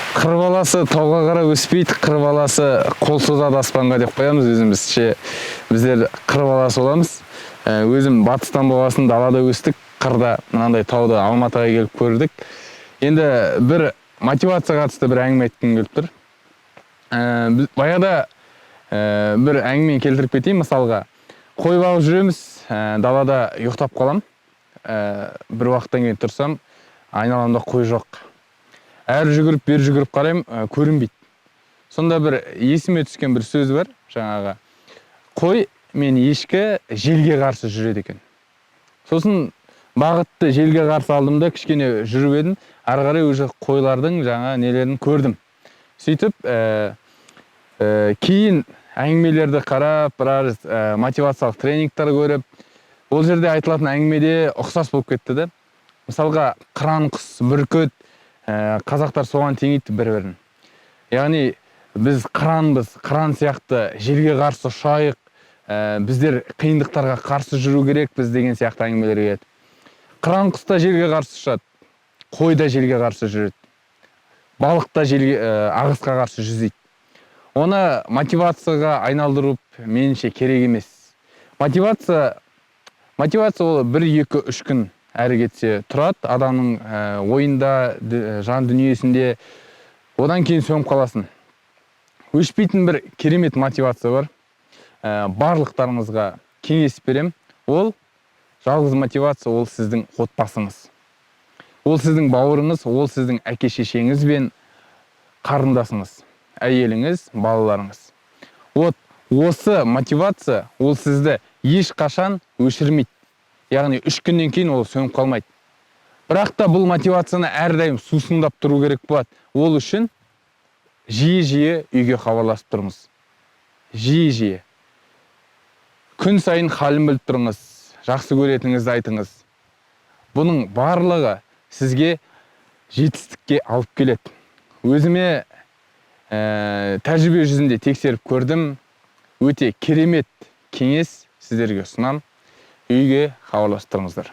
Қыр баласы тауға қарап өспейді, қыр баласы қол созады аспанға деп қоямыз өзімізше. Біздер қыр баласы боламыз. Өзім батыстан болғасын далада өстік, қырда мынандай тауды Алматыға келіп көрдік. Енді бір мотивация қатысты бір әңгіме айткым келіп тұр. Баяғыда бір әңгіме келтіріп кетейін. Мысалға, қой бағып жүреміз, далада ұйықтап қалам. Бір уақыттан кейін тұрсам, айналамда қой жоқ. Әр жүгіріп, бер жүгіріп қарайым, көрінбейді. Сонда бір есіме түскен бір сөз бар, жаңағы. Қой мен ешкі желге қарсы жүреді екен. Сосын бағытты желге қарсы алдым да кішкене жүріп едім. Ары қарай уже қойлардың жаңа нелерін көрдім. Сөйтіп, кейін әңгімелерді қарап, біраз мотивациялық тренингтер көріп, ол жерде айтылатын әңгімеде ұқсас болып кетті де. Мысалға, қыран құс, бүркіт, қазақтар соған теңейді бір-бірін. Яғни біз қыранбыз, қыран сияқты желге қарсы ұшайық, біздер қиындықтарға қарсы жүру керекпіз деген сияқты әңгімелер келеді. Қыран құс та желге қарсы ұшады, қой да желге қарсы жүреді, балық та ағысқа қарсы жүзейді. Оны мотивацияға айналдырып меніңше керек емес. Мотивация ол 1-2-3 күн әрі кетсе тұрады, адамның ойында, жан дүниесінде, одан кейін сөніп қаласын. Өшпейтін бір керемет мотивация бар. Барлықтарыңызға кеңес берем. Ол жалғыз мотивация, ол сіздің отбасыңыз. Ол сіздің бауырыңыз, ол сіздің әке-шешеңіз бен қарындасыңыз, әйеліңіз, балаларыңыз. Осы мотивация, ол сізді ешқашан өшірмейді. Яғни 3 күннен кейін ол сөніп қалмайды. Бірақ та бұл мотивацияны әрдайым сусындап тұру керек болады. Ол үшін жиі-жиі үйге хабарласып тұрыңыз. Жиі-жиі. Күн сайын халін біліп тұрыңыз, жақсы көретініңізді айтыңыз. Бұның барлығы сізге жетістікке алып келеді. Өзіме тәжірибе жүзінде тексеріп көрдім. Өте керемет кеңес сіздерге ұсынам. Үйге хабарласып тұрыңыздар.